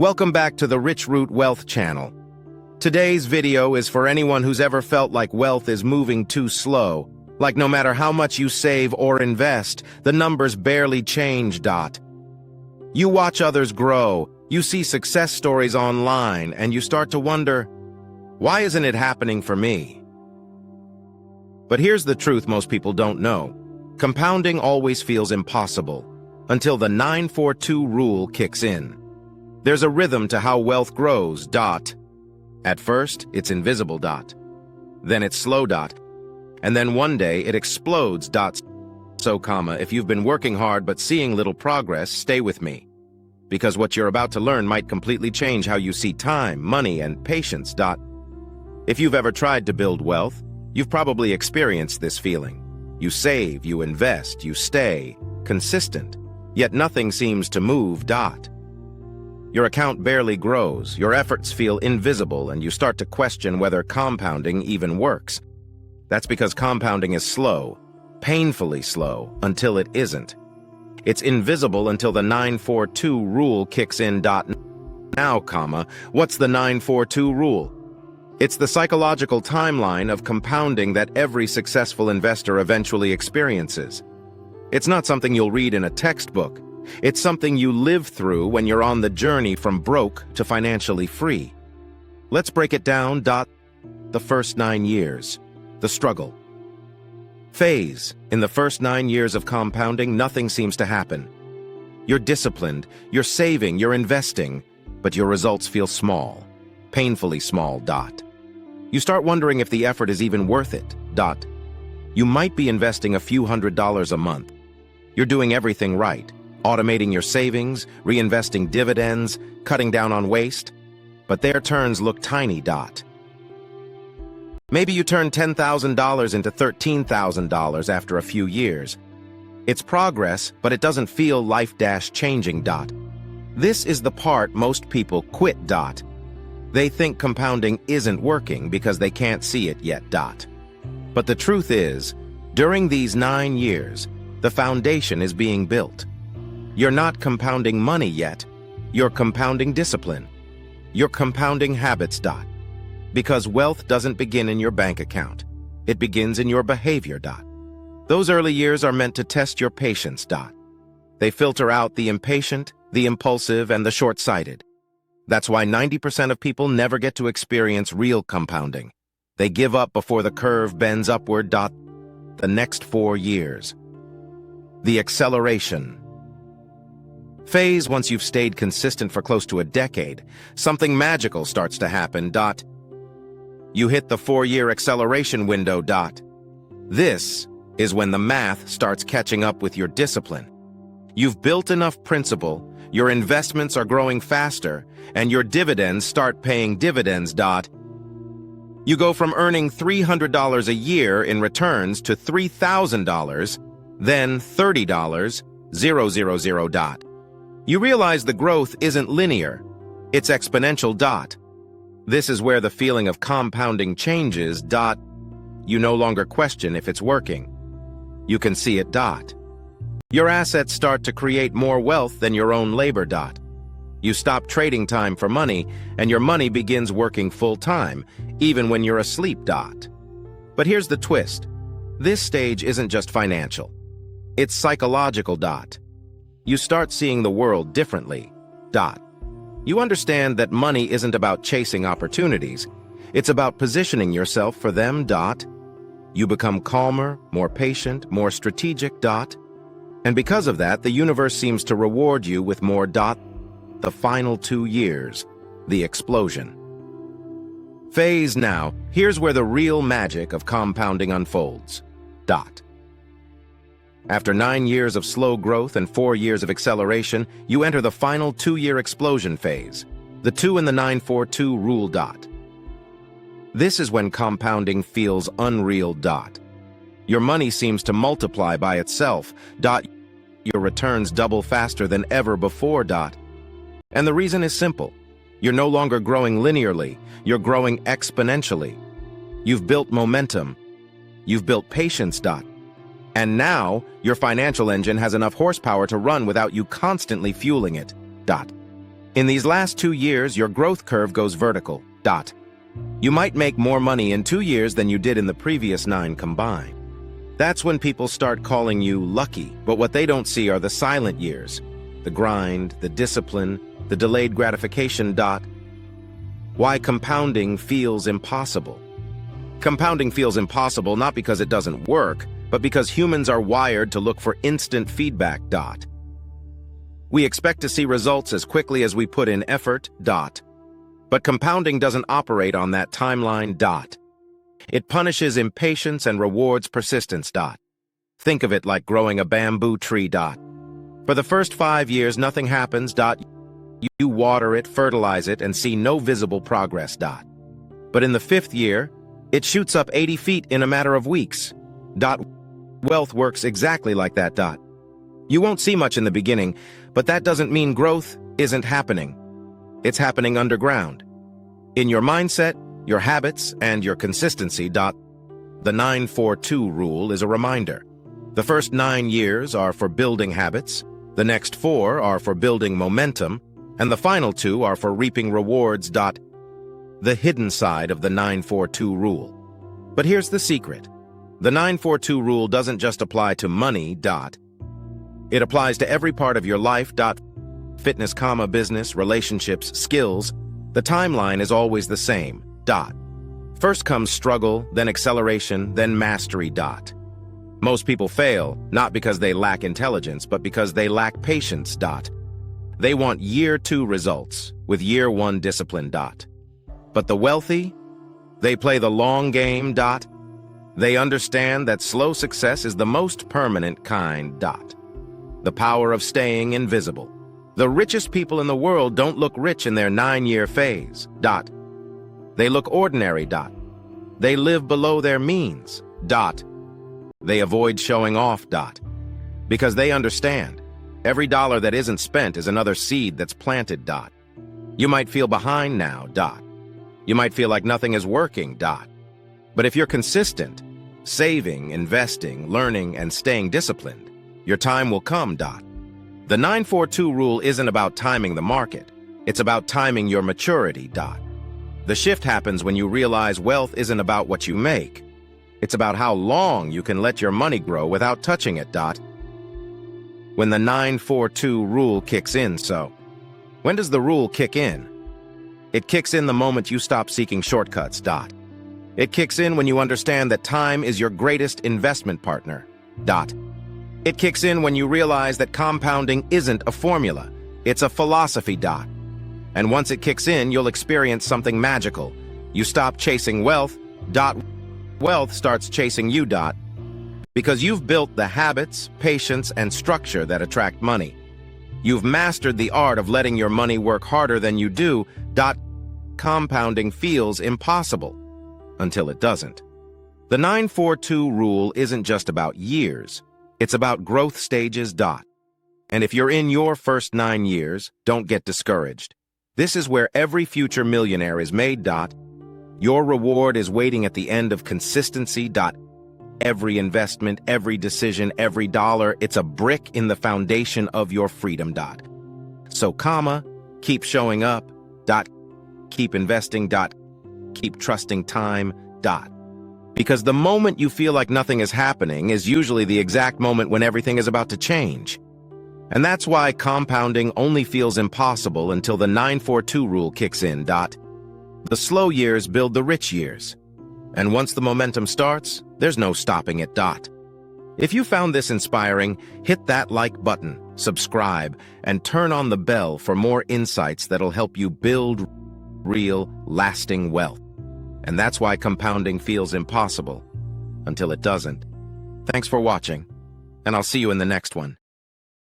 Welcome back to the Rich Root Wealth channel. Today's video is for anyone who's ever felt like wealth is moving too slow, like no matter how much you save or invest, the numbers barely change. You watch others grow, you see success stories online, and you start to wonder, why isn't it happening for me? But here's the truth most people don't know. Compounding always feels impossible, until the 9-4-2 rule kicks in. There's a rhythm to how wealth grows. At first, it's invisible. Then it's slow. And then one day it explodes. So, if you've been working hard but seeing little progress, stay with me. Because what you're about to learn might completely change how you see time, money, and patience. If you've ever tried to build wealth, you've probably experienced this feeling. You save, you invest, you stay consistent, yet nothing seems to move. Your account barely grows, your efforts feel invisible, and you start to question whether compounding even works. That's because compounding is slow, painfully slow, until it isn't. It's invisible until the 9-4-2 rule kicks in. Now, what's the 9-4-2 rule? It's the psychological timeline of compounding that every successful investor eventually experiences. It's not something you'll read in a textbook. It's something you live through when you're on the journey from broke to financially free. Let's break it down. The first 9 years. The struggle. Phase. In the first 9 years of compounding, nothing seems to happen. You're disciplined, you're saving, you're investing, but your results feel small. Painfully small. You start wondering if the effort is even worth it. You might be investing a few $100s a month. You're doing everything right. Automating your savings, reinvesting dividends, cutting down on waste, but their turns look tiny. Maybe you turn $10,000 into $13,000 after a few years. It's progress, but it doesn't feel life-changing. This is the part most people quit. They think compounding isn't working because they can't see it yet. But the truth is, during these 9 years, the foundation is being built. You're not compounding money yet. You're compounding discipline. You're compounding habits. Because wealth doesn't begin in your bank account. It begins in your behavior. Those early years are meant to test your patience. They filter out the impatient, the impulsive, and the short-sighted. That's why 90% of people never get to experience real compounding. They give up before the curve bends upward. The next 4 years. The acceleration phase. Once you've stayed consistent for close to a decade, something magical starts to happen. You hit the 4-year acceleration window. This is when the math starts catching up with your discipline. You've built enough principal, your investments are growing faster, and your dividends start paying dividends. You go from earning $300 a year in returns to $3,000, then $30,000. You realize the growth isn't linear, it's exponential. This is where the feeling of compounding changes. You no longer question if it's working. You can see it. Your assets start to create more wealth than your own labor. You stop trading time for money, and your money begins working full-time, even when you're asleep. But here's the twist. This stage isn't just financial. It's psychological. You start seeing the world differently. You understand that money isn't about chasing opportunities. It's about positioning yourself for them. You become calmer, more patient, more strategic. And because of that, the universe seems to reward you with more. The final 2 years. The explosion phase. Now, here's where the real magic of compounding unfolds. After 9 years of slow growth and 4 years of acceleration, you enter the final 2-year explosion phase, the 2 and the 9-4-2 rule. This is when compounding feels unreal. Your money seems to multiply by itself. Your returns double faster than ever before. And the reason is simple. You're no longer growing linearly, you're growing exponentially. You've built momentum. You've built patience. And now, your financial engine has enough horsepower to run without you constantly fueling it. In these last 2 years, your growth curve goes vertical. You might make more money in 2 years than you did in the previous 9 combined. That's when people start calling you lucky, but what they don't see are the silent years, the grind, the discipline, the delayed gratification. Why compounding feels impossible. Compounding feels impossible not because it doesn't work, but because humans are wired to look for instant feedback. We expect to see results as quickly as we put in effort. But compounding doesn't operate on that timeline. It punishes impatience and rewards persistence. Think of it like growing a bamboo tree. For the first 5 years, nothing happens. You water it, fertilize it, and see no visible progress. But in the 5th year, it shoots up 80 feet in a matter of weeks. Wealth works exactly like that. You won't see much in the beginning, but that doesn't mean growth isn't happening. It's happening underground. In your mindset, your habits, and your consistency. The 9-4-2 rule is a reminder. The first 9 years are for building habits, the next 4 are for building momentum, and the final 2 are for reaping rewards. The hidden side of the 9-4-2 rule. But here's the secret. The 9-4-2 rule doesn't just apply to money. It applies to every part of your life. Fitness, business, relationships, skills. The timeline is always the same. First comes struggle, then acceleration, then mastery. Most people fail, not because they lack intelligence, but because they lack patience. They want year 2 results, with year 1 discipline. But the wealthy, they play the long game. They understand that slow success is the most permanent kind. The power of staying invisible. The richest people in the world don't look rich in their 9-year phase. They look ordinary. They live below their means. They avoid showing off. Because they understand. Every dollar that isn't spent is another seed that's planted. You might feel behind now. You might feel like nothing is working. But if you're consistent, saving, investing, learning, and staying disciplined, your time will come. The 9-4-2 rule isn't about timing the market. It's about timing your maturity. The shift happens when you realize wealth isn't about what you make. It's about how long you can let your money grow without touching it. When the 9-4-2 rule kicks in. So, when does the rule kick in? It kicks in the moment you stop seeking shortcuts. It kicks in when you understand that time is your greatest investment partner. It kicks in when you realize that compounding isn't a formula, it's a philosophy. And once it kicks in, you'll experience something magical. You stop chasing wealth. Wealth starts chasing you. Because you've built the habits, patience, and structure that attract money. You've mastered the art of letting your money work harder than you do. Compounding feels impossible until it doesn't. The 9-4-2 rule isn't just about years. It's about growth stages. And if you're in your first 9 years, don't get discouraged. This is where every future millionaire is made. Your reward is waiting at the end of consistency. Every investment, every decision, every dollar, it's a brick in the foundation of your freedom. So, keep showing up. Keep investing. Keep trusting time. Because the moment you feel like nothing is happening is usually the exact moment when everything is about to change. And that's why compounding only feels impossible until the 9-4-2 rule kicks in. The slow years build the rich years. And once the momentum starts, there's no stopping it. If you found this inspiring, hit that like button, subscribe, and turn on the bell for more insights that'll help you build real, lasting wealth. And that's why compounding feels impossible until it doesn't. Thanks for watching, and I'll see you in the next one.